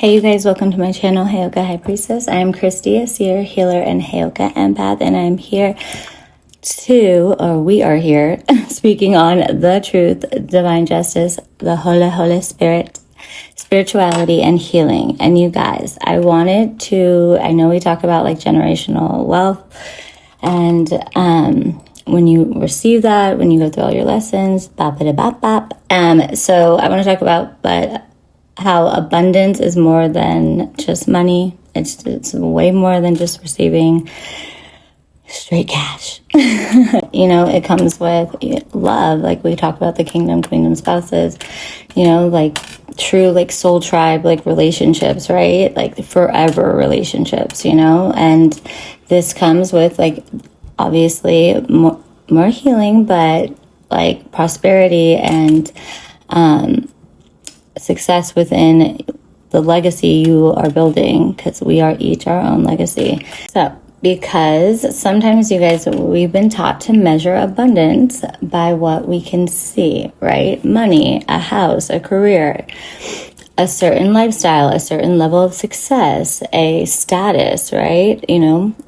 Hey you guys, welcome to my channel, Heyoka High Priestess. I am Christy, a seer, healer, and Heyoka empath, and I'm here we are here, speaking on the truth, divine justice, the Holy Spirit, spirituality, and healing. And you guys, I know we talk about like generational wealth, and when you receive that, when you go through all your lessons, so I want to talk about, how abundance is more than just money. It's way more than just receiving straight cash. It comes with love, like we talk about the kingdom, queendom spouses, like true, like soul tribe, like relationships, right? Like forever relationships, and this comes with like obviously more healing, but like prosperity and success within the legacy you are building, because we are each our own legacy. So because sometimes, you guys, we've been taught to measure abundance by what we can see, right? Money, a house, a career, a certain lifestyle, a certain level of success, a status, right?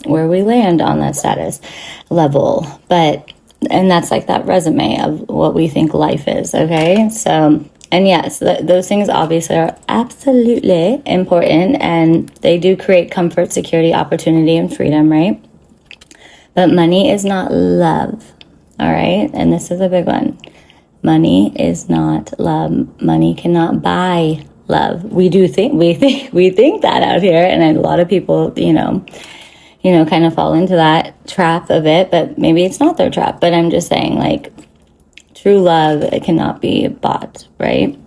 Where we land on that status level. And that's like that resume of what we think life is, okay? So, and yes, those things obviously are absolutely important, and they do create comfort, security, opportunity, and freedom, right? But money is not love, all right? And this is a big one. Money is not love. Money cannot buy love. We think that out here, and a lot of people, kind of fall into that trap of it, but maybe it's not their trap. But I'm just saying, like, true love, it cannot be bought, right?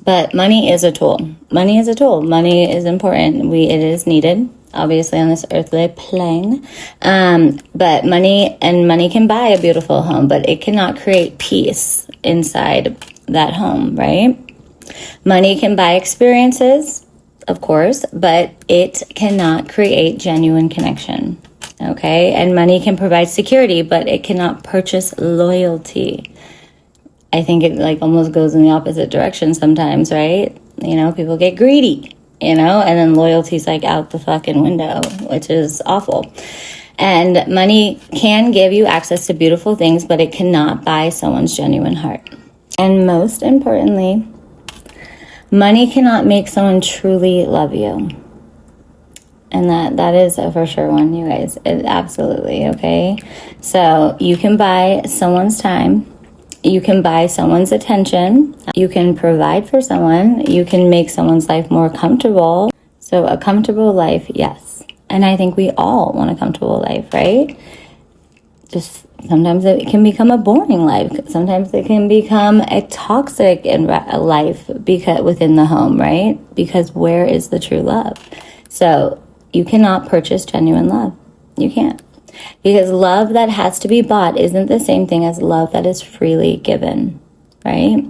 But money is a tool. Money is a tool. Money is important. It is needed, obviously, on this earthly plane. But money can buy a beautiful home, but it cannot create peace inside that home, right? Money can buy experiences, of course, but it cannot create genuine connection, okay? And money can provide security, but it cannot purchase loyalty. I think it like almost goes in the opposite direction sometimes, right? People get greedy, and then loyalty's like out the fucking window, which is awful. And money can give you access to beautiful things, but it cannot buy someone's genuine heart. And most importantly, money cannot make someone truly love you. And that is a for sure one, you guys. Absolutely, okay? So you can buy someone's time. You can buy someone's attention. You can provide for someone. You can make someone's life more comfortable. So a comfortable life, yes. And I think we all want a comfortable life, right? Just sometimes it can become a boring life. Sometimes it can become a toxic life because within the home, right? Because where is the true love? So you cannot purchase genuine love. You can't. Because love that has to be bought isn't the same thing as love that is freely given, right?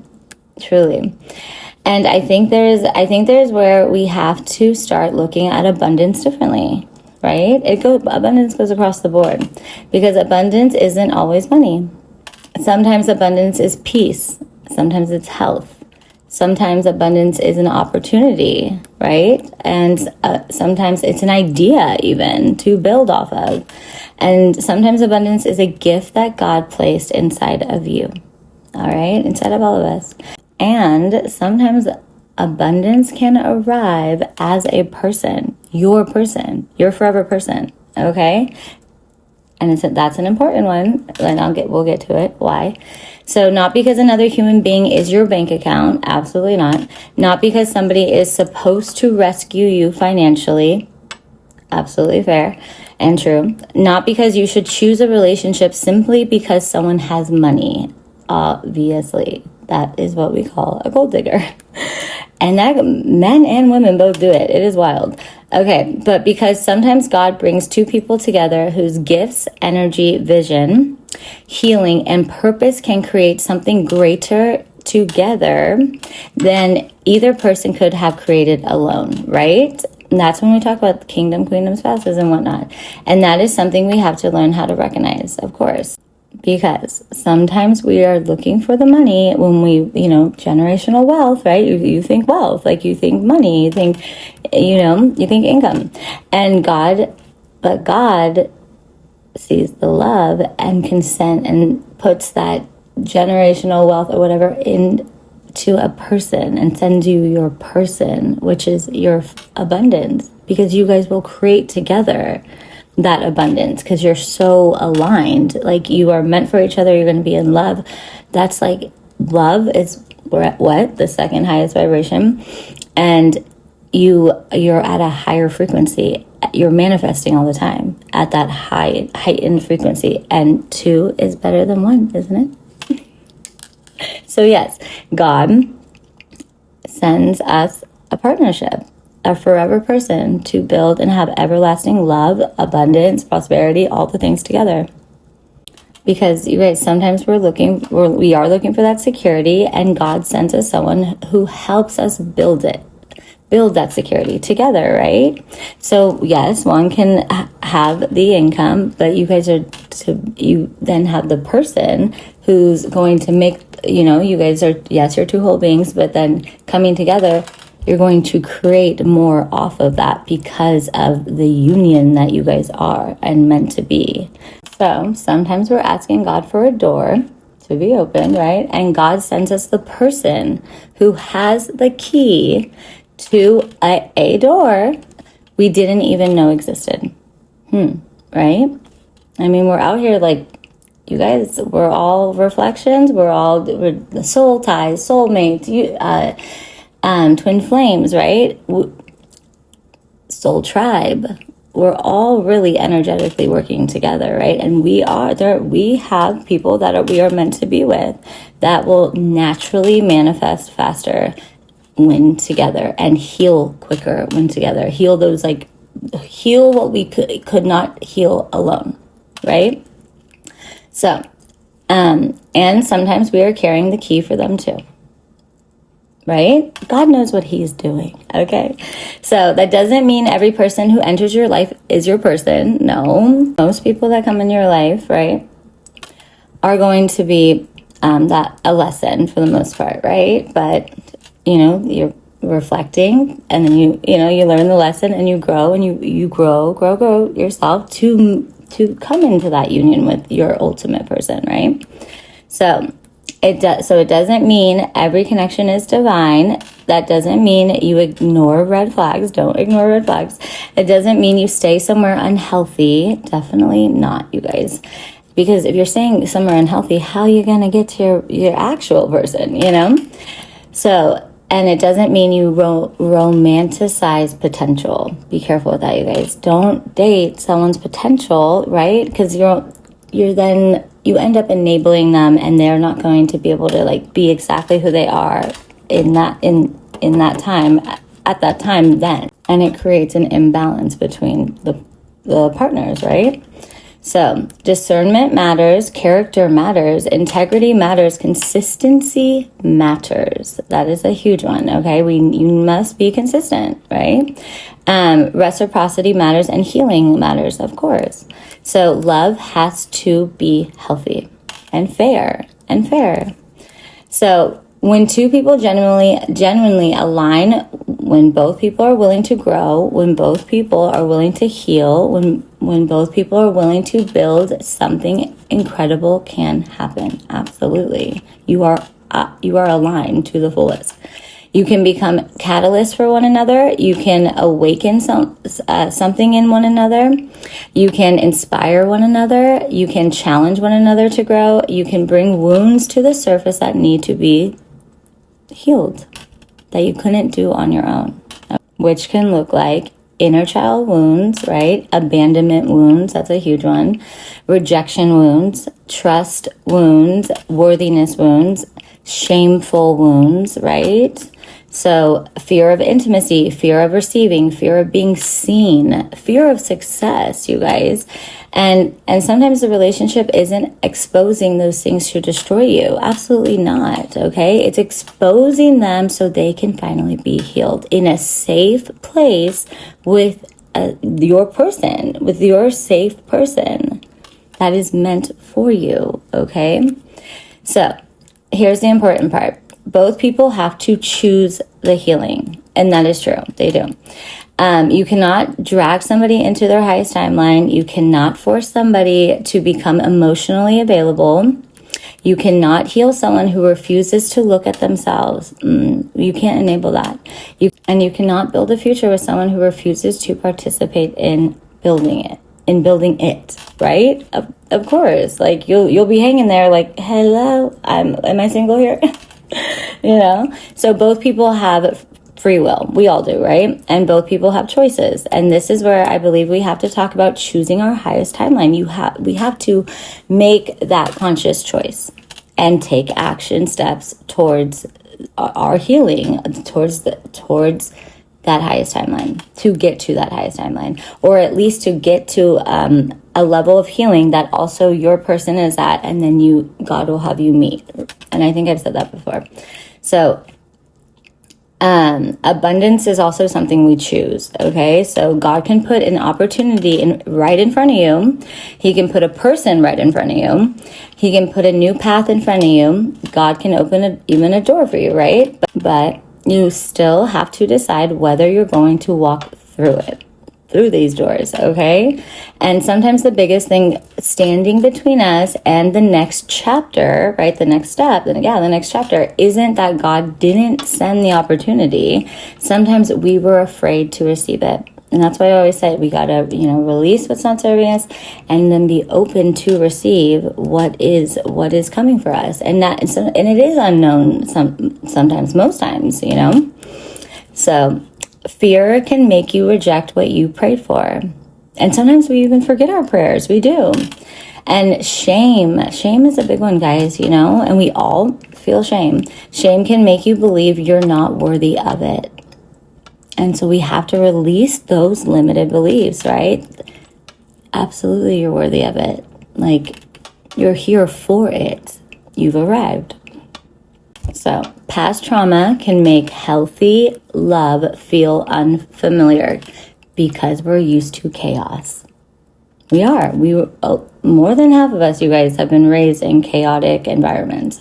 Truly. And I think there's where we have to start looking at abundance differently, right? Abundance goes across the board, because abundance isn't always money. Sometimes abundance is peace. Sometimes it's health. Sometimes abundance is an opportunity, right? And sometimes it's an idea even to build off of. And sometimes abundance is a gift that God placed inside of you, all right? Inside of all of us. And sometimes abundance can arrive as a person, your forever person, okay? And that's an important one, and we'll get to it. Why? So not because another human being is your bank account, absolutely not. Not because somebody is supposed to rescue you financially, absolutely fair and true. Not because you should choose a relationship simply because someone has money, obviously. That is what we call a gold digger. And that men and women both do it. It is wild. Okay, but because sometimes God brings two people together whose gifts, energy, vision, healing, and purpose can create something greater together than either person could have created alone, right? And that's when we talk about kingdom, queendom spouses and whatnot. And that is something we have to learn how to recognize, of course. Because sometimes we are looking for the money when we, generational wealth, right? You think wealth, like you think money, you think, you think income. And but God sees the love and consent and puts that generational wealth or whatever into a person and sends you your person, which is your abundance, because you guys will create together that abundance because you're so aligned. Like you are meant for each other. You're going to be in love. That's like love is, we're at what? The second highest vibration. And you're at a higher frequency. You're manifesting all the time at that heightened frequency. And 2 is better than 1, isn't it? So yes, God sends us a partnership, a forever person to build and have everlasting love, abundance, prosperity, all the things together. Because you guys, sometimes we are looking for that security, and God sends us someone who helps us build that security together, right? So yes, one can have the income, but you then have the person who's going to make, you guys are, yes, you're 2 whole beings, but then coming together, you're going to create more off of that because of the union that you guys are and meant to be. So sometimes we're asking God for a door to be opened, right? And God sends us the person who has the key to a door we didn't even know existed. Right? I mean, we're out here like, you guys, we're all reflections. We're the soul ties, soulmates, twin flames, right? Soul tribe. We're all really energetically working together, right? And we have people that we are meant to be with that will naturally manifest faster when together and heal quicker when together. Heal what we could not heal alone, right? So, and sometimes we are carrying the key for them too. Right? God knows what he's doing. Okay. So that doesn't mean every person who enters your life is your person. No. Most people that come in your life, right, are going to be a lesson for the most part, right? But, you're reflecting, and then you learn the lesson, and you grow, and you grow yourself to come into that union with your ultimate person, right? So it doesn't mean every connection is divine. That doesn't mean you ignore red flags. Don't ignore red flags. It doesn't mean you stay somewhere unhealthy. Definitely not, you guys. Because if you're staying somewhere unhealthy, how are you going to get to your actual person, So, and it doesn't mean you romanticize potential. Be careful with that, you guys. Don't date someone's potential, right? Because you end up enabling them, and they're not going to be able to be exactly who they are in that time, at that time then. And it creates an imbalance between the partners, right? So discernment matters, character matters, integrity matters, consistency matters. That is a huge one, okay? You must be consistent, right? Reciprocity matters, and healing matters, of course. So love has to be healthy and fair. So when 2 people genuinely align, when both people are willing to grow, when both people are willing to heal, when both people are willing to build, something incredible can happen. Absolutely. You are aligned to the fullest. You can become catalysts for one another. You can awaken something in one another. You can inspire one another. You can challenge one another to grow. You can bring wounds to the surface that need to be healed, that you couldn't do on your own, which can look like inner child wounds, right? Abandonment wounds, that's a huge one. Rejection wounds, trust wounds, worthiness wounds, shameful wounds, right? So fear of intimacy, fear of receiving, fear of being seen, fear of success, you guys. And sometimes the relationship isn't exposing those things to destroy you. Absolutely not, okay? It's exposing them so they can finally be healed in a safe place with your person, with your safe person. that is meant for you, okay? So here's the important part. Both people have to choose the healing, and that is true. They do. You cannot drag somebody into their highest timeline. You cannot force somebody to become emotionally available. You cannot heal someone who refuses to look at themselves. You can't enable that. And you cannot build a future with someone who refuses to participate in building it, right? Of course, like you'll be hanging there like, hello, am I single here? So both people have free will. We all do, right? And both people have choices. And this is where I believe we have to talk about choosing our highest timeline. We have to make that conscious choice and take action steps towards our healing, towards that highest timeline, to get to that highest timeline, or at least to get to a level of healing that also your person is at, and then God will have you meet. And I think I've said that before. So abundance is also something we choose, okay? So God can put an opportunity right in front of you. He can put a person right in front of you. He can put a new path in front of you. God can open even a door for you, right? But you still have to decide whether you're going to walk through these doors, okay? And sometimes the biggest thing standing between us and the next chapter, right, the next step, the next chapter, isn't that God didn't send the opportunity. Sometimes we were afraid to receive it. And that's why I always say we got to, release what's not serving us, and then be open to receive what is coming for us. And it is unknown sometimes, most times, So fear can make you reject what you prayed for. And sometimes we even forget our prayers. We do. And shame is a big one, guys, and we all feel shame. Shame can make you believe you're not worthy of it. And so we have to release those limited beliefs, right? Absolutely, you're worthy of it. Like, you're here for it. You've arrived. So, past trauma can make healthy love feel unfamiliar because we're used to chaos. We are. More than half of us, you guys, have been raised in chaotic environments.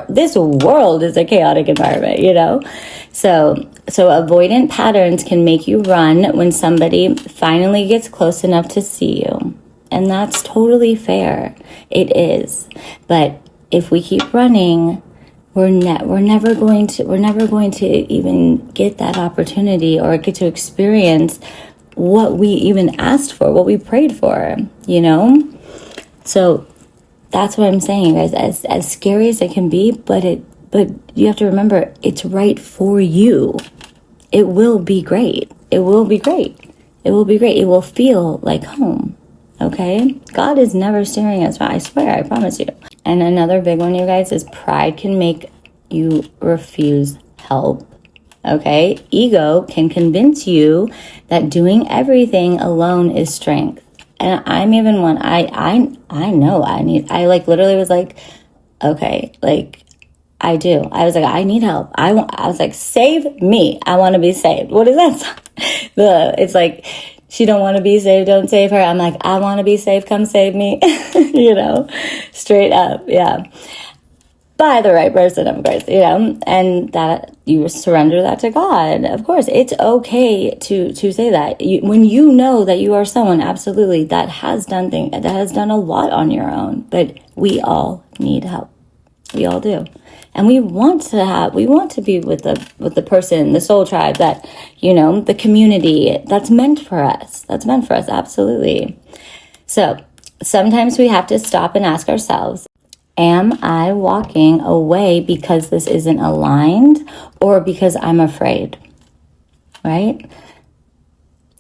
This world is a chaotic environment, So avoidant patterns can make you run when somebody finally gets close enough to see you. And that's totally fair. It is. But if we keep running, we're never going to even get that opportunity or get to experience what we even asked for, what we prayed for, So that's what I'm saying, guys. As scary as it can be, but you have to remember, it's right for you. It will be great. It will be great. It will be great. It will feel like home. Okay? God is never steering us. I swear, I promise you. And another big one, you guys, is pride can make you refuse help. Okay? Ego can convince you that doing everything alone is strength. And I'm even one, I know I literally was like, okay, I do. I was like, I need help. I was like, save me. I want to be saved. What is that? It's like, she don't want to be saved, don't save her. I'm like, I want to be saved, come save me. Straight up. Yeah. By the right person, of course, and that you surrender that to God. Of course, it's okay to say that. When you know that you are someone, absolutely, that has done a lot on your own, but we all need help. We all do. And we want to be with the person, the soul tribe, that, the community that's meant for us. Absolutely. So sometimes we have to stop and ask ourselves, am I walking away because this isn't aligned or because I'm afraid? Right?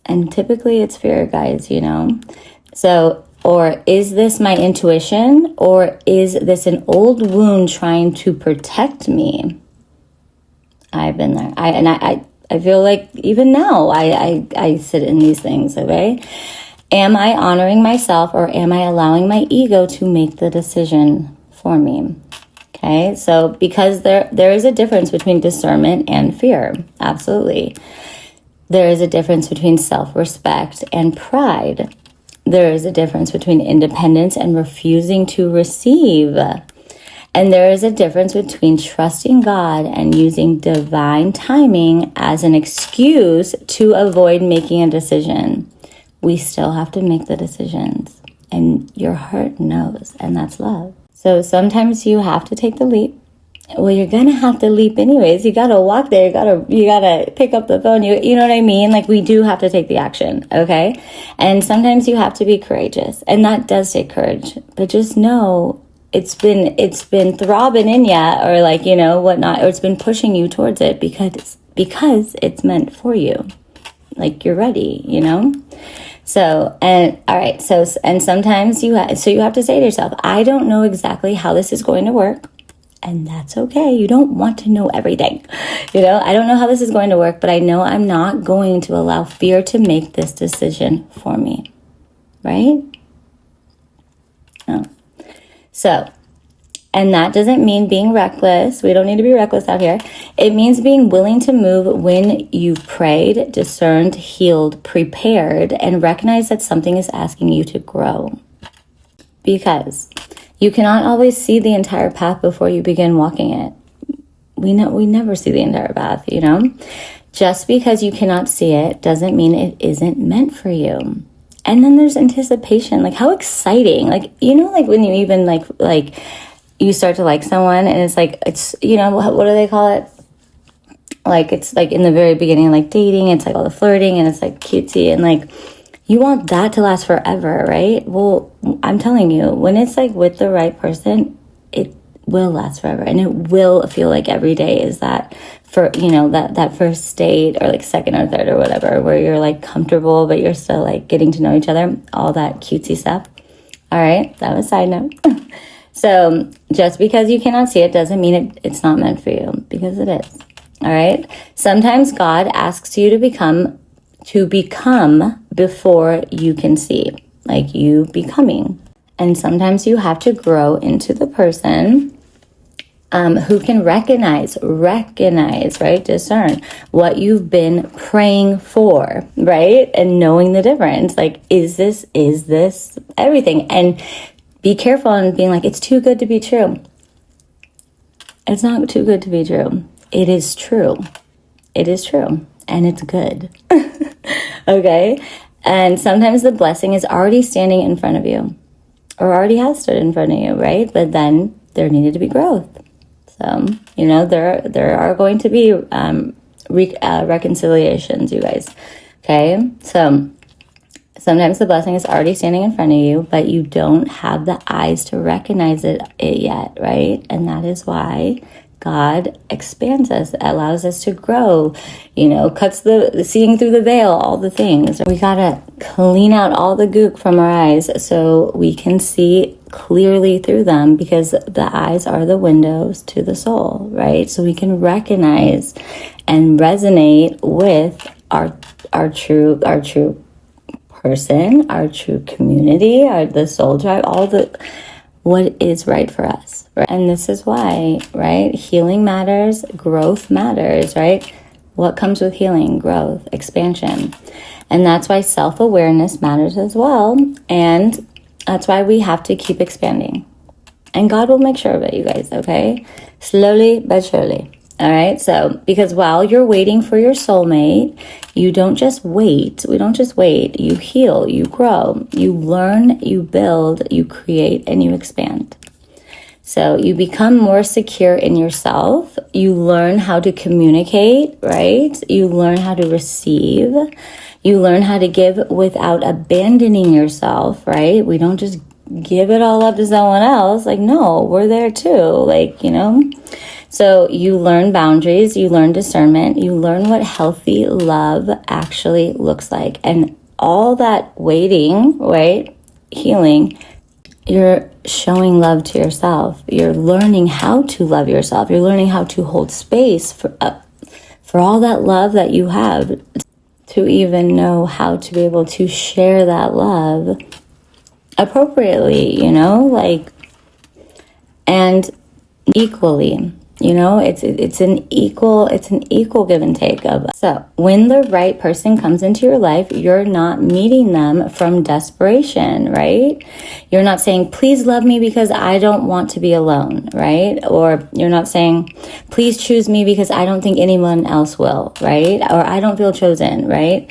And typically it's fear, guys, So, or is this my intuition, or is this an old wound trying to protect me? I've been there. I feel like even now I sit in these things, okay? Am I honoring myself, or am I allowing my ego to make the decision for me? Okay, so because there is a difference between discernment and fear. Absolutely. There is a difference between self-respect and pride. there is a difference between independence and refusing to receive. And there is a difference between trusting God and using divine timing as an excuse to avoid making a decision. We still have to make the decisions, and your heart knows, and that's love. So sometimes you have to take the leap. Well, you're gonna have to leap anyways. You gotta walk there. You gotta pick up the phone. You know what I mean? Like, we do have to take the action, okay? And sometimes you have to be courageous, and that does take courage. But just know it's been throbbing in ya, or like, you know, whatnot, or it's been pushing you towards it because it's meant for you. Like, you're ready, you know? So, and all right, so, and sometimes you have to say to yourself, I don't know exactly how this is going to work. And that's okay. You don't want to know everything. You know, I don't know how this is going to work, but I know I'm not going to allow fear to make this decision for me. Right? No. So, and that doesn't mean being reckless. We don't need to be reckless out here. It means being willing to move when you've prayed, discerned, healed, prepared, and recognize that something is asking you to grow. Because you cannot always see the entire path before you begin walking it. We never see the entire path, you know? Just because you cannot see it doesn't mean it isn't meant for you. And then there's anticipation. Like, how exciting. Like, you know, like when you even like you start to like someone, and it's, you know, what do they call it? Like, it's like in the very beginning, like dating, it's like all the flirting, and it's like cutesy, and like, you want that to last forever, right? Well, I'm telling you, when it's like with the right person, it will last forever, and it will feel like every day is that, for, you know, that first date, or like second or third or whatever, where you're like comfortable, but you're still like getting to know each other, all that cutesy stuff. All right, that was a side note. So just because you cannot see it doesn't mean it's not meant for you, because it is. All right. Sometimes God asks you to become before you can see, like you becoming. And sometimes you have to grow into the person who can recognize, right? Discern what you've been praying for, right? And knowing the difference. Like, is this everything? And be careful on being like, it's too good to be true. It's not too good to be true. It is true. It is true. And it's good. Okay? And sometimes the blessing is already standing in front of you, or already has stood in front of you, right? But then there needed to be growth. So, you know, there are going to be reconciliations, you guys. Okay? So sometimes the blessing is already standing in front of you, but you don't have the eyes to recognize it yet, right? And that is why God expands us, allows us to grow, you know, cuts the seeing through the veil, all the things. We gotta clean out all the gook from our eyes so we can see clearly through them, because the eyes are the windows to the soul, right? So we can recognize and resonate with our true person, our true community, the soul tribe, what is right for us, right? And this is why, right? Healing matters, growth matters, right? What comes with healing? Growth, expansion. And that's why self-awareness matters as well. And that's why we have to keep expanding. And God will make sure of it, you guys, okay? Slowly but surely. All right, so because while you're waiting for your soulmate, you don't just wait. We don't just wait. You heal, you grow, you learn, you build, you create, and you expand. So you become more secure in yourself. You learn how to communicate, right? You learn how to receive. You learn how to give without abandoning yourself, right? We don't just give it all up to someone else. Like, no, we're there too. Like, you know. So you learn boundaries, you learn discernment, you learn what healthy love actually looks like. And all that waiting, right, healing, you're showing love to yourself. You're learning how to love yourself. You're learning how to hold space for all that love that you have, to even know how to be able to share that love appropriately, you know, like, and equally. You know, it's an equal give and take of. So when the right person comes into your life, you're not meeting them from desperation, right? You're not saying, please love me because I don't want to be alone, right? Or you're not saying, please choose me because I don't think anyone else will, right? Or I don't feel chosen, right?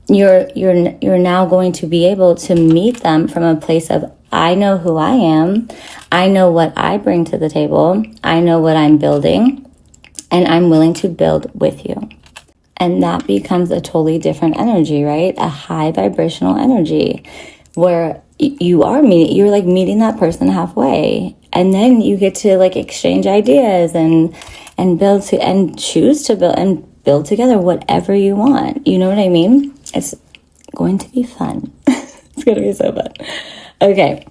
You're now going to be able to meet them from a place of, I know who I am. I know what I bring to the table. I know what I'm building, and I'm willing to build with you. And that becomes a totally different energy, right? A high vibrational energy where you're like meeting that person halfway. And then you get to like exchange ideas and build to, and choose to build and build together whatever you want. You know what I mean? It's going to be fun. It's going to be so fun. Okay.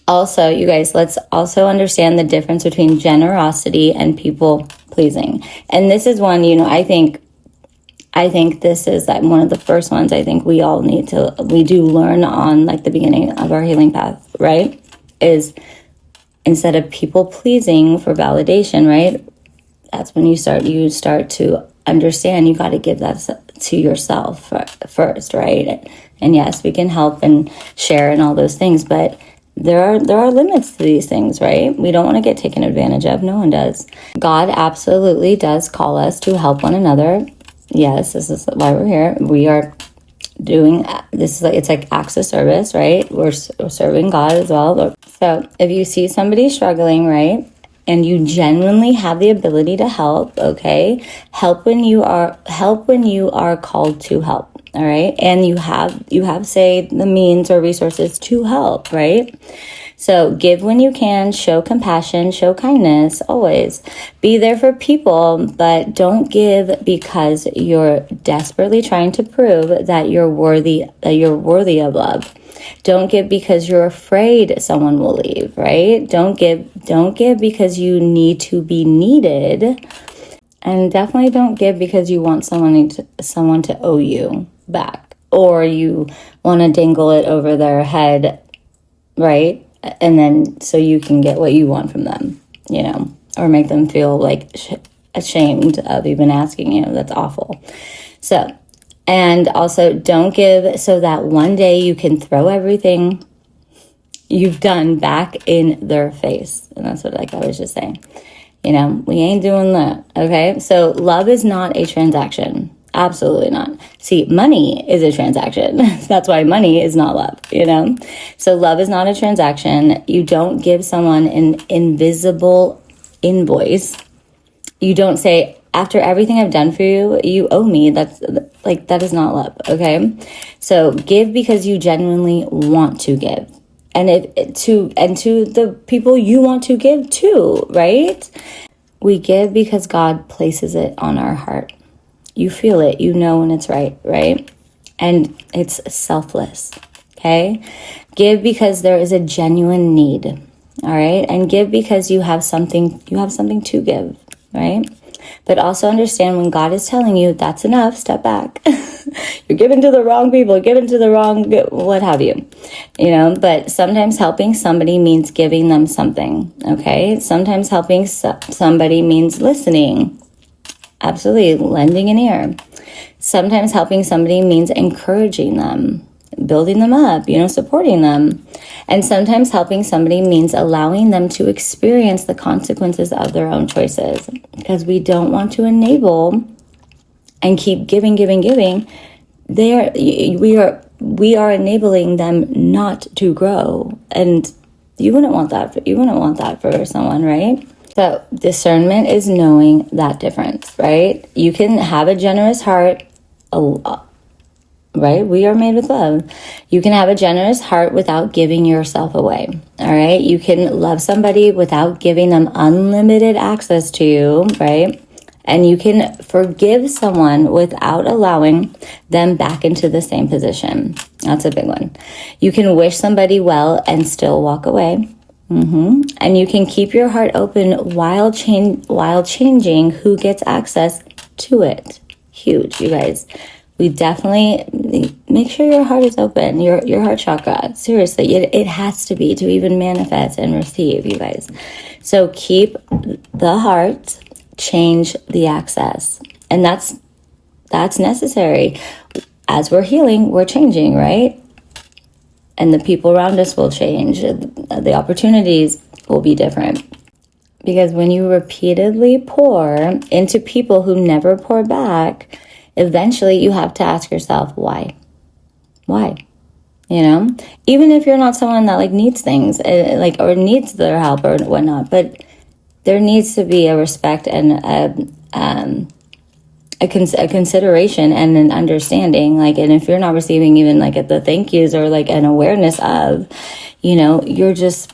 Also, you guys, let's also understand the difference between generosity and people pleasing. And this is one, I think this is like one of the first ones I think we do learn on like the beginning of our healing path, right? Is instead of people pleasing for validation, right? That's when you start to understand you got to give that to yourself first, right? And yes, we can help and share and all those things, but there are limits to these things, right? We don't want to get taken advantage of. No one does. God absolutely does call us to help one another. Yes, this is why we're here. We are doing this. It's like acts of service, right? We're serving God as well. So if you see somebody struggling, right, and you genuinely have the ability to help, okay, help when you are called to help. All right. And you have, say, the means or resources to help, right? So give when you can, show compassion, show kindness, always. Be there for people, but don't give because you're desperately trying to prove that you're worthy of love. Don't give because you're afraid someone will leave, right? Don't give because you need to be needed. And definitely don't give because you want someone to owe you back, or you want to dangle it over their head, right? And then so you can get what you want from them, or make them feel like ashamed of even asking you. That's awful. So, and also don't give so that one day you can throw everything you've done back in their face. And that's what I was just saying. We ain't doing that, okay? So love is not a transaction. Absolutely not. See, money is a transaction. That's why money is not love, So love is not a transaction. You don't give someone an invisible invoice. You don't say, after everything I've done for you, you owe me. That is not love, okay? So give because you genuinely want to give. And to the people you want to give to, right? We give because God places it on our heart. You feel it, when it's right? And it's selfless, okay? Give because there is a genuine need, all right? And give because you have something to give, right? But also understand when God is telling you that's enough, step back. You're giving to the wrong people, giving to the wrong, what have you, but sometimes helping somebody means giving them something, okay? Sometimes helping somebody means listening. Absolutely, lending an ear. Sometimes helping somebody means encouraging them, building them up, supporting them. And sometimes helping somebody means allowing them to experience the consequences of their own choices, because we don't want to enable and keep giving. We are enabling them not to grow, and you wouldn't want that for someone, right? So discernment is knowing that difference, right? You can have a generous heart, right? We are made with love. You can have a generous heart without giving yourself away, all right? You can love somebody without giving them unlimited access to you, right? And you can forgive someone without allowing them back into the same position. That's a big one. You can wish somebody well and still walk away. And you can keep your heart open while changing who gets access to it. Huge, you guys. we definitely make sure your heart is open, your heart chakra. Seriously, it has to be to even manifest and receive, you guys. So keep the heart, change the access. And that's necessary. As we're healing, we're changing, right? And the people around us will change. The opportunities will be different. Because when you repeatedly pour into people who never pour back, eventually you have to ask yourself, why? Why? You know, even if you're not someone that like needs things, like, or needs their help or whatnot, but there needs to be a respect and a consideration and an understanding. Like, and if you're not receiving even like the thank yous or like an awareness of, you know, you're just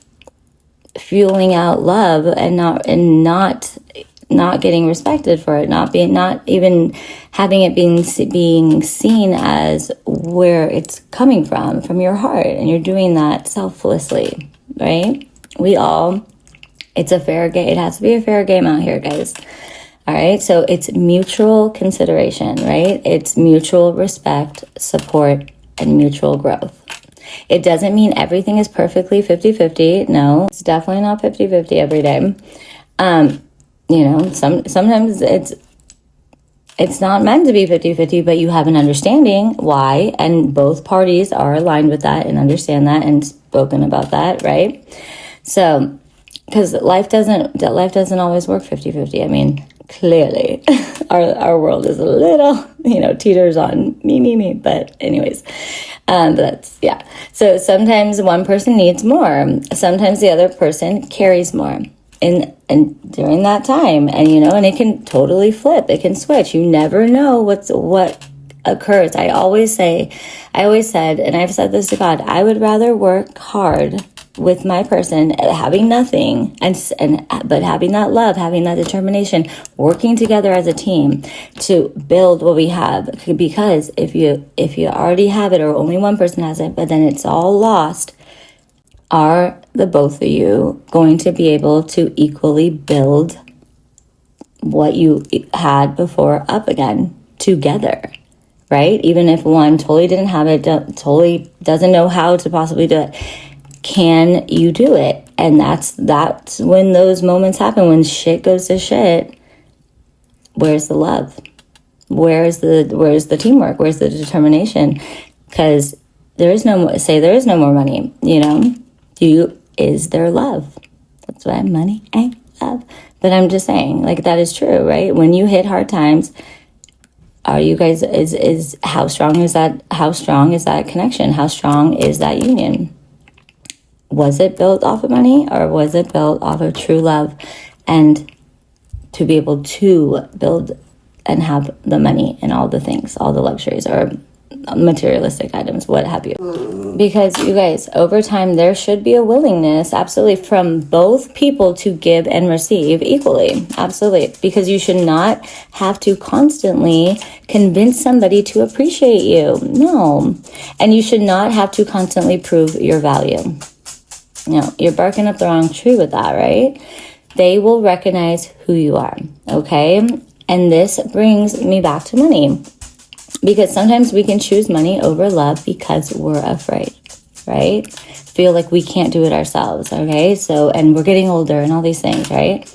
fueling out love and not getting respected for it, not even having it being seen as where it's coming from your heart, and you're doing that selflessly, right? It's a fair game. It has to be a fair game out here, guys. All right, so it's mutual consideration, right? It's mutual respect, support, and mutual growth. It doesn't mean everything is perfectly 50-50. No, it's definitely not 50-50 every day. You know, sometimes it's not meant to be 50-50, but you have an understanding why, and both parties are aligned with that and understand that and spoken about that, right? So, because life doesn't always work 50-50. I mean, clearly our world is a little, you know, teeters on me, but anyways, that's, yeah. So sometimes one person needs more, sometimes the other person carries more and during that time, and you know, and it can totally flip, it can switch. You never know what occurs. I always said, and I've said this to God, I would rather work hard with my person having nothing but having that love, having that determination, working together as a team to build what we have. Because if you already have it, or only one person has it, but then it's all lost, are the both of you going to be able to equally build what you had before up again together? Right? Even if one totally didn't have it, totally doesn't know how to possibly do it, can you do it? And that's when those moments happen, when shit goes to shit. Where's the love? Where's the teamwork? Where's the determination? Because there is no more money, you know? Is there love? That's why money ain't love. But I'm just saying, like, that is true, right? When you hit hard times, are you guys, is how strong is that connection? How strong is that union? Was it built off of money, or was it built off of true love and to be able to build and have the money and all the things, all the luxuries or materialistic items, what have you? Because you guys, over time, there should be a willingness, absolutely, from both people to give and receive equally. Absolutely. Because you should not have to constantly convince somebody to appreciate you. No. And you should not have to constantly prove your value. No, you're barking up the wrong tree with that, right? They will recognize who you are, okay? And this brings me back to money. Because sometimes we can choose money over love because we're afraid, right? Feel like we can't do it ourselves, okay? So, and we're getting older and all these things, right?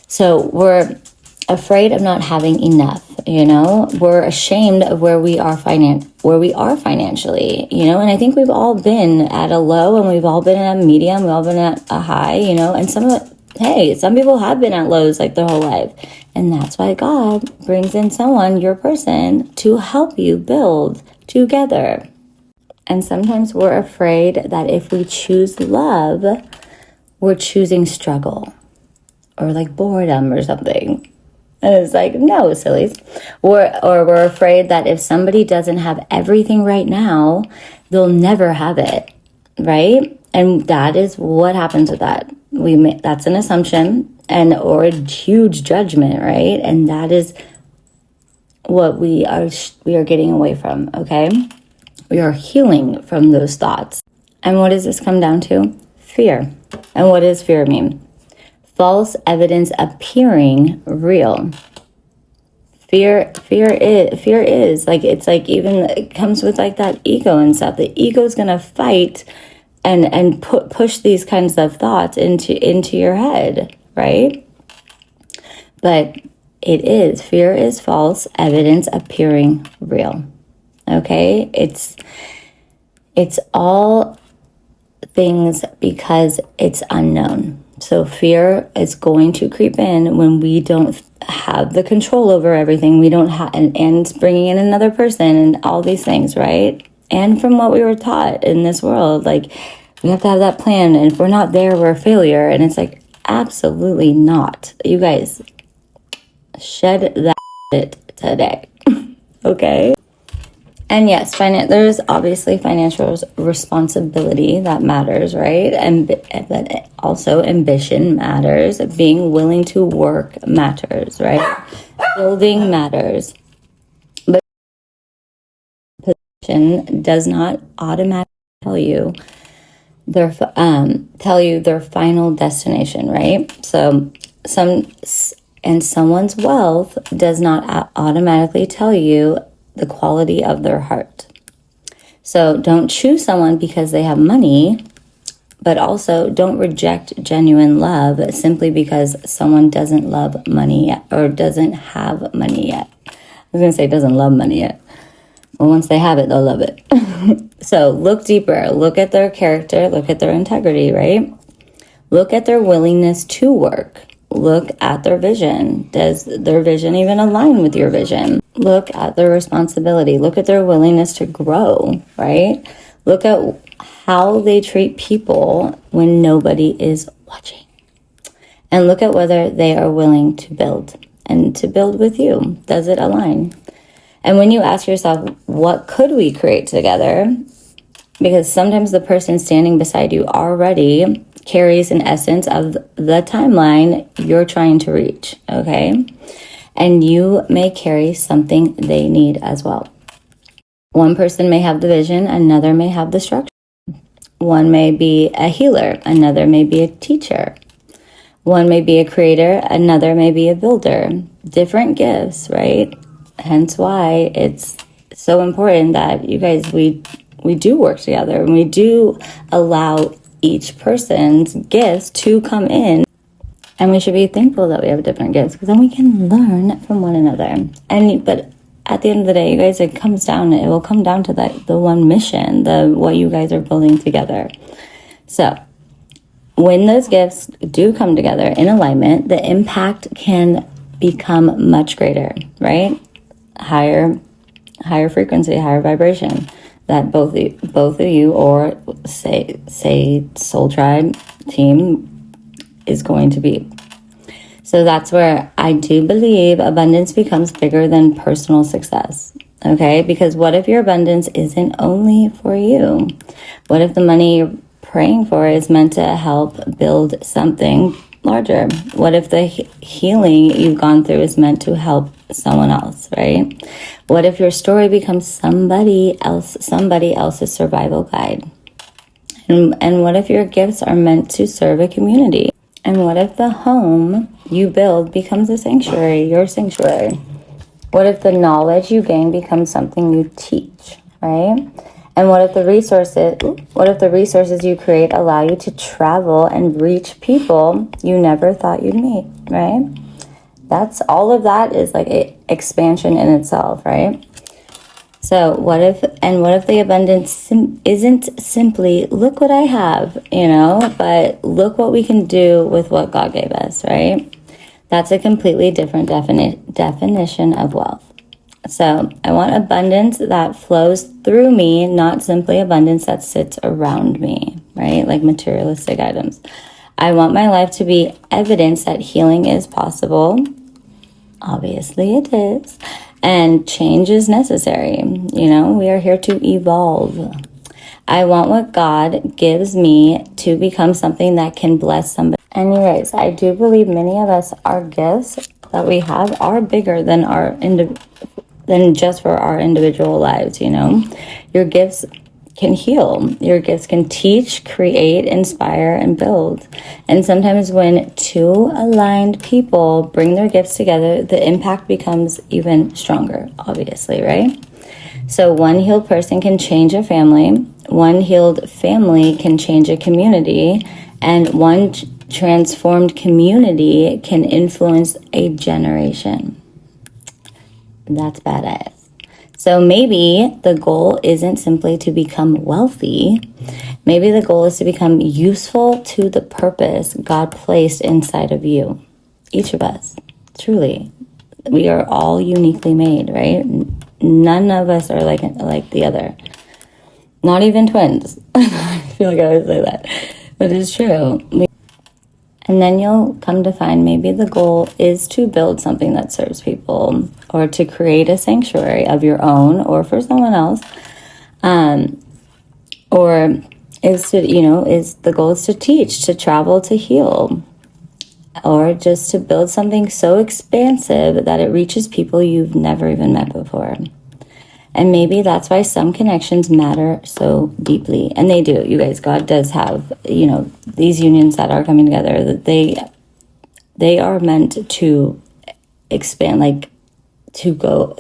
So we're afraid of not having enough, you know? We're ashamed of where we are financially, you know? And I think we've all been at a low, and we've all been at a medium, we've all been at a high, you know? And some people have been at lows like their whole life. And that's why God brings in someone, your person, to help you build together. And sometimes we're afraid that if we choose love, we're choosing struggle or like boredom or something. And it's like, no, sillies. Or we're afraid that if somebody doesn't have everything right now, they'll never have it, right? And that is what happens with that. That's an assumption or a huge judgment, right? And that is what we are getting away from, okay? We are healing from those thoughts. And what does this come down to? Fear. And what does fear mean? False evidence appearing real. fear is like, it's like, even it comes with like that ego and stuff. The ego is gonna fight and push these kinds of thoughts into your head, right? But fear is false evidence appearing real. Okay, it's all things because it's unknown. So fear is going to creep in when we don't have the control over everything. We don't have, and it's bringing in another person and all these things, right? And from what we were taught in this world, like, we have to have that plan, and if we're not there, we're a failure. And it's like, absolutely not. You guys, shed that shit today. Okay? And yes, there's obviously financial responsibility that matters, right? But also ambition matters. Being willing to work matters, right? Building matters. But position does not automatically tell you their final destination, right? So someone's wealth does not automatically tell you the quality of their heart. So don't choose someone because they have money, but also don't reject genuine love simply because someone doesn't love money yet, or doesn't have money yet. I was going to say doesn't love money yet. Well, once they have it, they'll love it. So look deeper. Look at their character. Look at their integrity, right? Look at their willingness to work. Look at their vision. Does their vision even align with your vision? Look at their responsibility. Look at their willingness to grow, right? Look at how they treat people when nobody is watching. And look at whether they are willing to build and to build with you. Does it align? And when you ask yourself, what could we create together? Because sometimes the person standing beside you already carries an essence of the timeline you're trying to reach, okay? And you may carry something they need as well. One person may have the vision, another may have the structure. One may be a healer, another may be a teacher. One may be a creator, another may be a builder. Different gifts, right? Hence why it's so important that you guys, we do work together, and we do allow each person's gifts to come in. And we should be thankful that we have different gifts, because then we can learn from one another. But at the end of the day, you guys, it will come down to the one mission, what you guys are building together. So when those gifts do come together in alignment, the impact can become much greater, right? Higher frequency, higher vibration, that both of you, or say soul tribe team, is going to be. So that's where I do believe abundance becomes bigger than personal success. Okay, because what if your abundance isn't only for you? What if the money you're praying for is meant to help build something larger? What if the healing you've gone through is meant to help someone else, right? What if your story becomes somebody else's survival guide? And what if your gifts are meant to serve a community? And what if the home you build becomes a sanctuary, your sanctuary? What if the knowledge you gain becomes something you teach, right? And what if the resources you create allow you to travel and reach people you never thought you'd meet, right? That's all of that is like expansion in itself, right? So what if the abundance isn't simply, look what I have, but look what we can do with what God gave us, right? That's a completely different definition of wealth. So I want abundance that flows through me, not simply abundance that sits around me, right? Like materialistic items. I want my life to be evidence that healing is possible. Obviously it is. And change is necessary. We are here to evolve. I want what God gives me to become something that can bless somebody. And you guys, I do believe many of us, our gifts that we have are bigger than just for our individual lives, Your gifts can heal. Your gifts can teach, create, inspire, and build. And sometimes when two aligned people bring their gifts together, the impact becomes even stronger, obviously, right? So one healed person can change a family, one healed family can change a community, and one transformed community can influence a generation. That's badass. So maybe the goal isn't simply to become wealthy. Maybe the goal is to become useful to the purpose God placed inside of you. Each of us, truly. We are all uniquely made, right? None of us are like the other. Not even twins. I feel like I always say that. But it's true. And then you'll come to find maybe the goal is to build something that serves people, or to create a sanctuary of your own or for someone else. Or is to, is the goal is to teach, to travel, to heal, or just to build something so expansive that it reaches people you've never even met before. And maybe that's why some connections matter so deeply. And they do, you guys. God does have, these unions that are coming together, that they are meant to expand, like to go,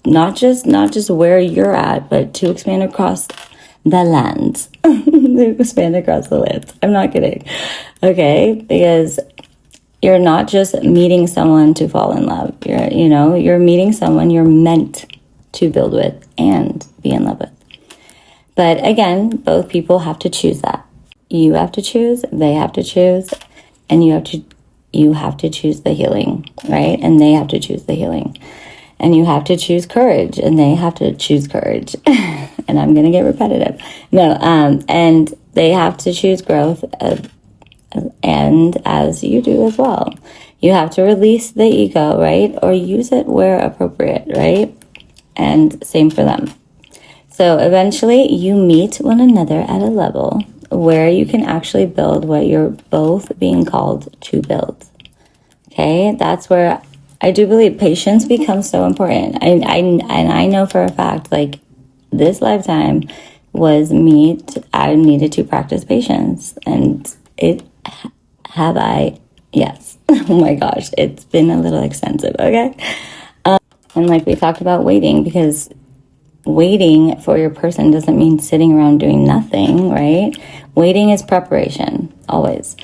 not just where you're at, but to expand across the lands. To expand across the lands. I'm not kidding. Okay? Because you're not just meeting someone to fall in love. You're meeting someone you're meant to build with and be in love with. But again, both people have to choose that. You have to choose, they have to choose, and you have to choose the healing, right? And they have to choose the healing. And you have to choose courage, and they have to choose courage. And I'm going to get repetitive. And they have to choose growth, and as you do as well. You have to release the ego, right? Or use it where appropriate, right? And same for them. So eventually you meet one another at a level where you can actually build what you're both being called to build. Okay, that's where I do believe patience becomes so important. I know for a fact, like, this lifetime was I needed to practice patience. And yes. Oh my gosh, it's been a little extensive, okay? And like we talked about waiting, because waiting for your person doesn't mean sitting around doing nothing, right? Waiting is preparation, always.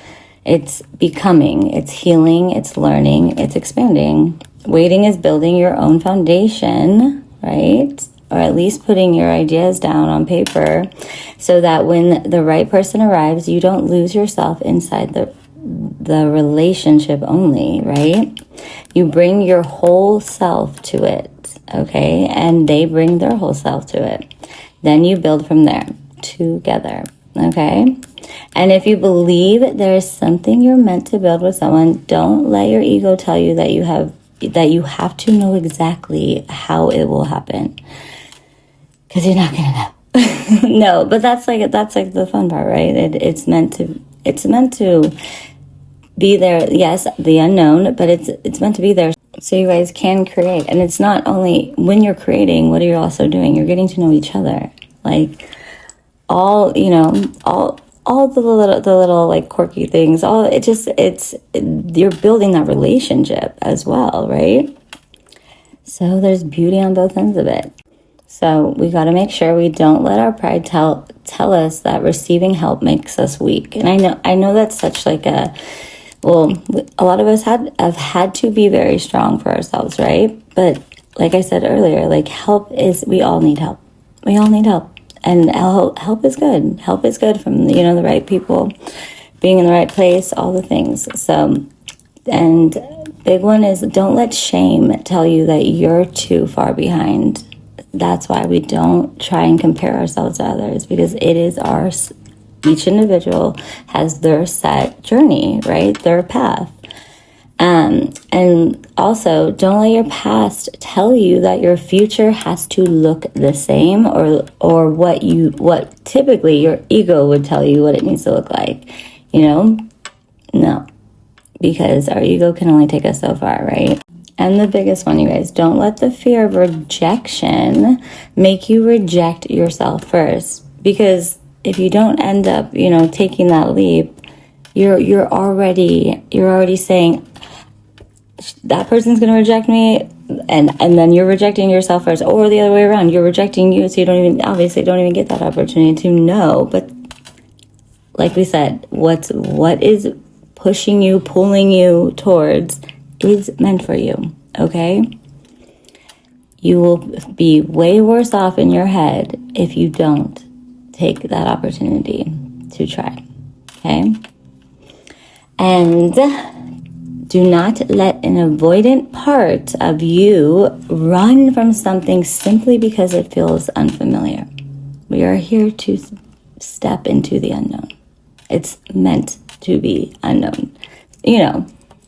It's becoming, it's healing, it's learning, it's expanding. Waiting is building your own foundation, right? Or at least putting your ideas down on paper so that when the right person arrives, you don't lose yourself inside the relationship only, right? You bring your whole self to it, okay? And they bring their whole self to it. Then you build from there together, okay? And if you believe there is something you're meant to build with someone, don't let your ego tell you that you have to know exactly how it will happen, because you're not gonna know. No, but that's like the fun part, right? It's meant to be there. Yes, the unknown, but it's meant to be there so you guys can create. And it's not only when you're creating, what are you also doing? You're getting to know each other, like all the little like quirky things. You're building that relationship as well, right? So there's beauty on both ends of it. So we got to make sure we don't let our pride tell us that receiving help makes us weak. And I know that's such like a lot of us have had to be very strong for ourselves, right? But like I said earlier, like we all need help. We all need help. And help is good. Help is good from, the right people, being in the right place, all the things. So, and big one is, don't let shame tell you that you're too far behind. That's why we don't try and compare ourselves to others, because it is each individual has their set journey, right? Their path. And also, don't let your past tell you that your future has to look the same, or what typically your ego would tell you what it needs to look like. No, because our ego can only take us so far, right? And the biggest one, you guys, don't let the fear of rejection make you reject yourself first, Because if you don't end up, taking that leap, you're already saying that person's going to reject me, and then you're rejecting yourself first, or the other way around, you're rejecting you, so you don't even get that opportunity to know. But like we said, what is pushing you, pulling you towards is meant for you, okay? You will be way worse off in your head if you don't take that opportunity to try, okay? And do not let an avoidant part of you run from something simply because it feels unfamiliar. We are here to step into the unknown. It's meant to be unknown,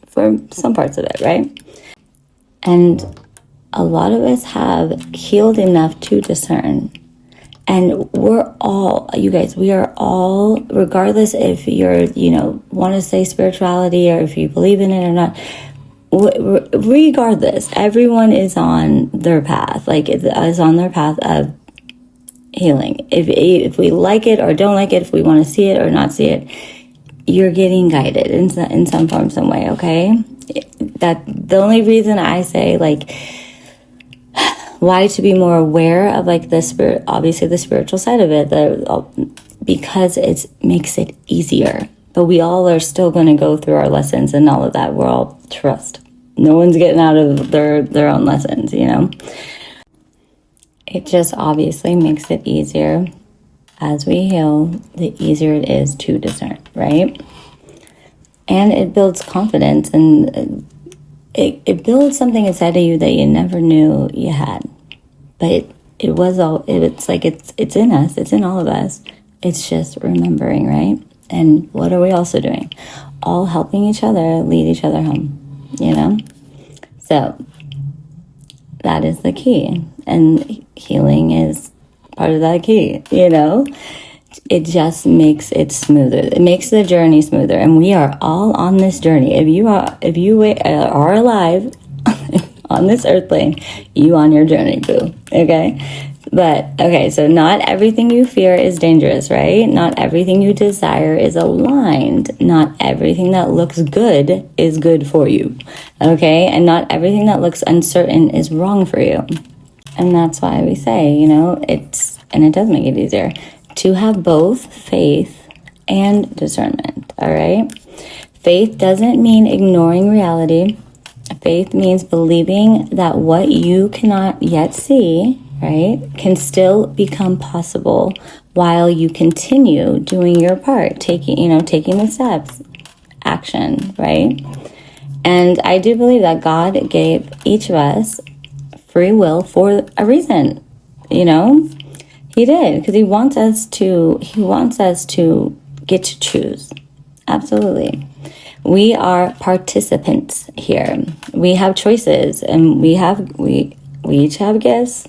for some parts of it, right? And a lot of us have healed enough to discern. And we're all, you guys, we are all, regardless if you're, want to say spirituality or if you believe in it or not, regardless, everyone is on their path, is on their path of healing. If we like it or don't like it, if we want to see it or not see it, you're getting guided in some form, some way, okay? That the only reason I say, why to be more aware of the spirit, obviously the spiritual side of it, because it makes it easier. But we all are still going to go through our lessons and all of that. We're all trust. No one's getting out of their own lessons, It just obviously makes it easier. As we heal, the easier it is to discern, right? And it builds confidence, and it builds something inside of you that you never knew you had. But it's in us, it's in all of us. It's just remembering, right? And what are we also doing? All helping each other lead each other home, So that is the key. And healing is part of that key, It just makes it smoother. It makes the journey smoother. And we are all on this journey. If you are alive on this earth plane, you on your journey, boo. Okay? So not everything you fear is dangerous, right? Not everything you desire is aligned. Not everything that looks good is good for you. Okay? And not everything that looks uncertain is wrong for you. And that's why we say, it does make it easier to have both faith and discernment, all right? Faith doesn't mean ignoring reality. Faith means believing that what you cannot yet see, right, can still become possible while you continue doing your part, taking the steps, action, right? And I do believe that God gave each of us free will for a reason, He did, because he wants us to get to choose. Absolutely. We are participants here. We have choices, and we each have gifts,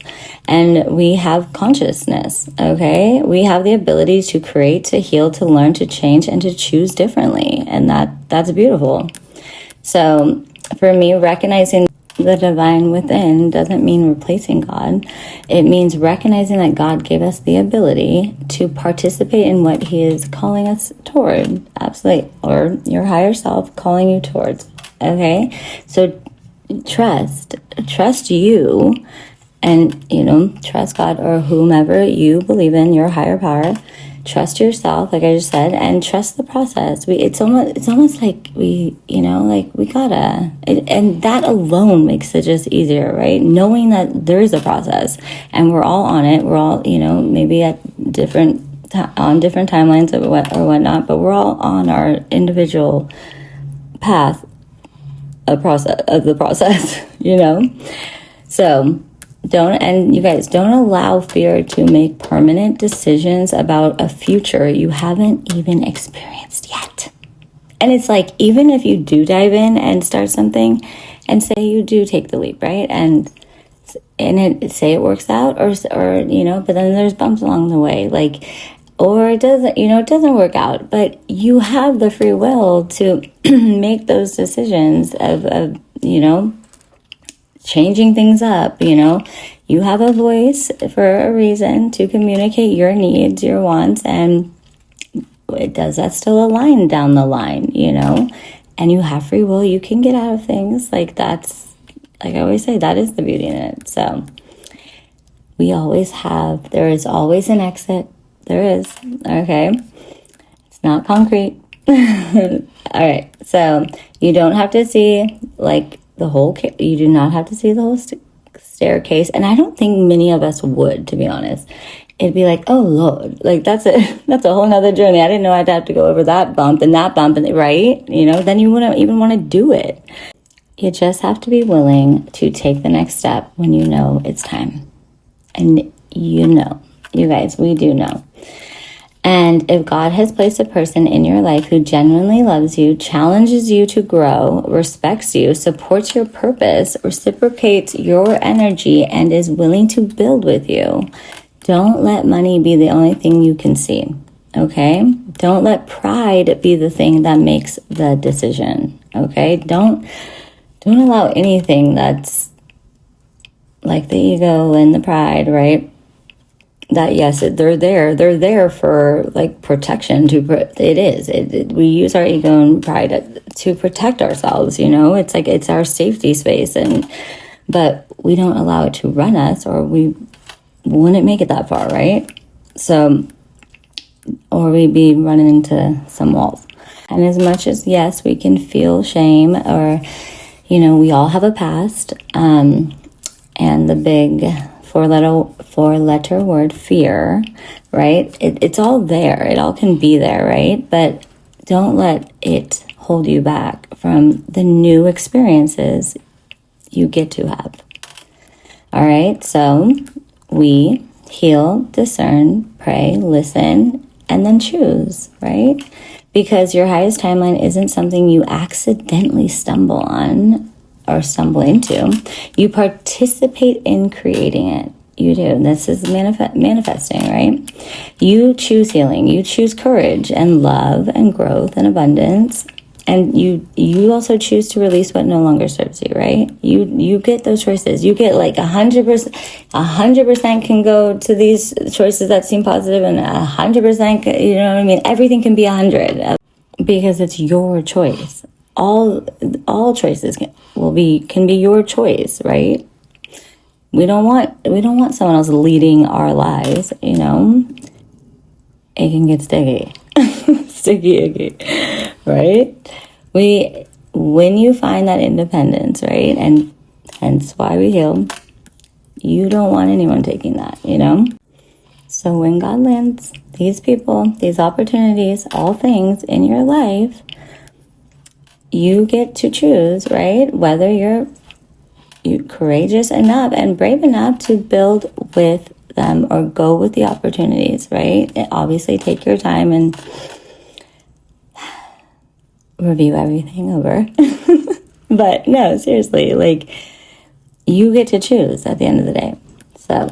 and we have consciousness, okay? We have the ability to create, to heal, to learn, to change, and to choose differently, and that's beautiful. So for me, recognizing the divine within doesn't mean replacing God. It means recognizing that God gave us the ability to participate in what he is calling us toward. Absolutely. Or your higher self calling you towards. Okay? So trust you, and, trust God or whomever you believe in, your higher power. Trust yourself, like I just said, and trust the process. It's almost like we gotta, and that alone makes it just easier, right? Knowing that there is a process, and we're all on it. We're all, maybe at different timelines or whatnot, but we're all on our individual path, the process, So. You guys, don't allow fear to make permanent decisions about a future you haven't even experienced yet. And it's like, even if you do dive in and start something, and say you do take the leap, right? And say it works out, or but then there's bumps along the way, or it doesn't work out, but you have the free will to make those decisions of changing things up, you have a voice for a reason to communicate your needs, your wants, and does that still align down the line, you know? And you have free will. You can get out of things. Like, that's, like I always say, that is the beauty in it. So there is always an exit. There is, okay? It's not concrete. All right, so you don't have to see like you do not have to see the whole staircase. And I don't think many of us would, to be honest. It'd be like, oh Lord, like that's a whole nother journey. I didn't know I'd have to go over that bump and that bump, and right? You know, then you wouldn't even want to do it. You just have to be willing to take the next step when you know it's time. And you know, you guys, we do know. And if God has placed a person in your life who genuinely loves you, challenges you to grow, respects you, supports your purpose, reciprocates your energy, and is willing to build with you, don't let money be the only thing you can see, okay? Don't let pride be the thing that makes the decision, okay? Don't allow anything that's like the ego and the pride, right? That yes, they're there for like protection. We use our ego and pride to protect ourselves, you know. It's like it's our safety space, but we don't allow it to run us, or we wouldn't make it that far, right? So, or we'd be running into some walls. And as much as yes, we can feel shame, or you know, we all have a past, and the big four-letter word, fear, right? It's all there. It all can be there, right? But don't let it hold you back from the new experiences you get to have. All right, so we heal, discern, pray, listen, and then choose, right? Because your highest timeline isn't something you accidentally stumble on or stumble into. You participate in creating it. You do. This is manifesting, right? You choose healing. You choose courage and love and growth and abundance. And you also choose to release what no longer serves you, right? You get those choices. You get like 100% can go to these choices that seem positive, and 100%, you know what I mean? Everything can be 100 because it's your choice. All choices can be your choice, right? We don't want someone else leading our lives, you know. It can get sticky. Sticky icky, right? When you find that independence, right? And hence why we heal, you don't want anyone taking that, you know? So when God lands these people, these opportunities, all things in your life, you get to choose, right? Whether you're courageous enough and brave enough to build with them or go with the opportunities, right? Obviously take your time and review everything over. But no, seriously, like you get to choose at the end of the day. So,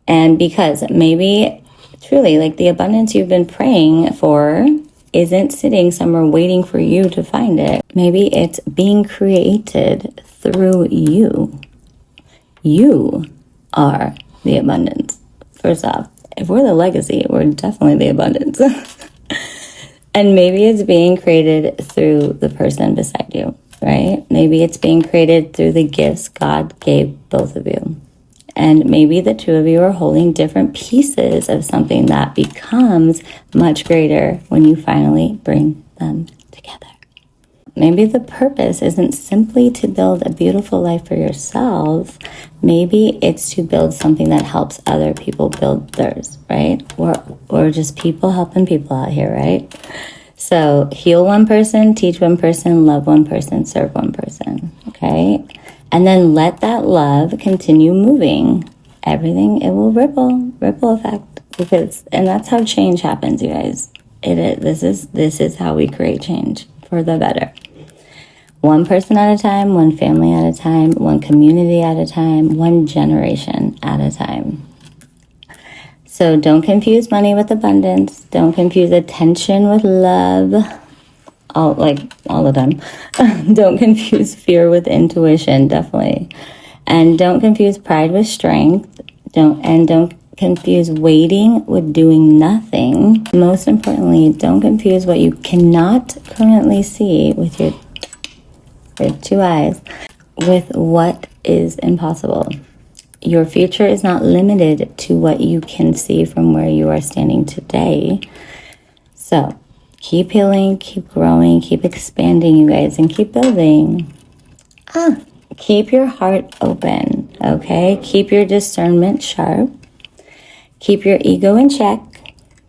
and because maybe truly like the abundance you've been praying for isn't sitting somewhere waiting for you to find it. Maybe it's being created through you. You are the abundance. First off, if we're the legacy, we're definitely the abundance. And maybe it's being created through the person beside you, right? Maybe it's being created through the gifts God gave both of you. And maybe the two of you are holding different pieces of something that becomes much greater when you finally bring them together. Maybe the purpose isn't simply to build a beautiful life for yourselves. Maybe it's to build something that helps other people build theirs, right? Or just people helping people out here, right? So heal one person, teach one person, love one person, serve one person, okay? And then let that love continue moving. Everything, it will ripple effect. And that's how change happens, you guys. This is how we create change for the better. One person at a time, one family at a time, one community at a time, one generation at a time. So don't confuse money with abundance. Don't confuse attention with love. All the time. Don't confuse fear with intuition, definitely. And don't confuse pride with strength. Don't confuse waiting with doing nothing. Most importantly, don't confuse what you cannot currently see with your 2 eyes with what is impossible. Your future is not limited to what you can see from where you are standing today. So keep healing, keep growing, keep expanding, you guys, and keep building. Keep your heart open, okay? Keep your discernment sharp. Keep your ego in check,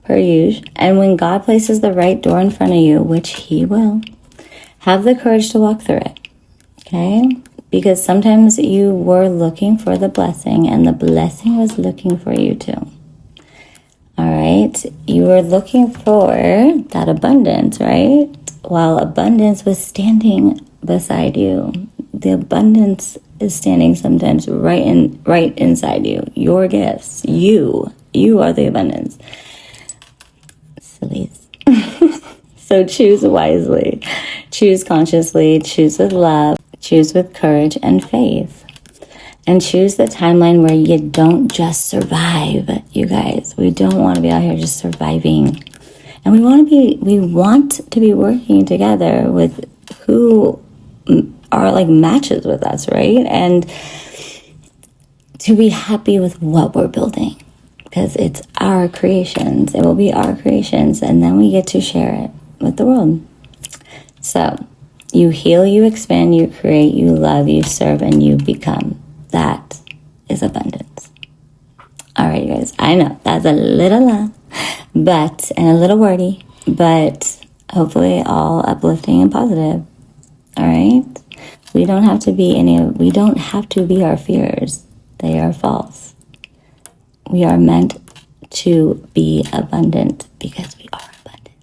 per usual. And when God places the right door in front of you, which He will, have the courage to walk through it, okay? Because sometimes you were looking for the blessing and the blessing was looking for you too. All right? You were looking for that abundance, right? While abundance was standing beside you. The abundance is standing sometimes right inside you. Your gifts. You are the abundance. Silly. So choose wisely. Choose consciously. Choose with love. Choose with courage and faith. And choose the timeline where you don't just survive, you guys. We don't want to be out here just surviving. And we want to be working together with who are like matches with us, right? And to be happy with what we're building, because it's our creations. It will be our creations, and then we get to share it with the world. So you heal, you expand, you create, you love, you serve, and you become. That is abundance. All right, you guys. I know that's a little long, and a little wordy, but hopefully all uplifting and positive. All right. We don't have to be our fears. They are false. We are meant to be abundant because we are abundant.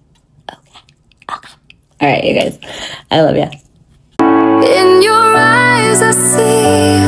Okay. All right, you guys. I love you. In your eyes, I see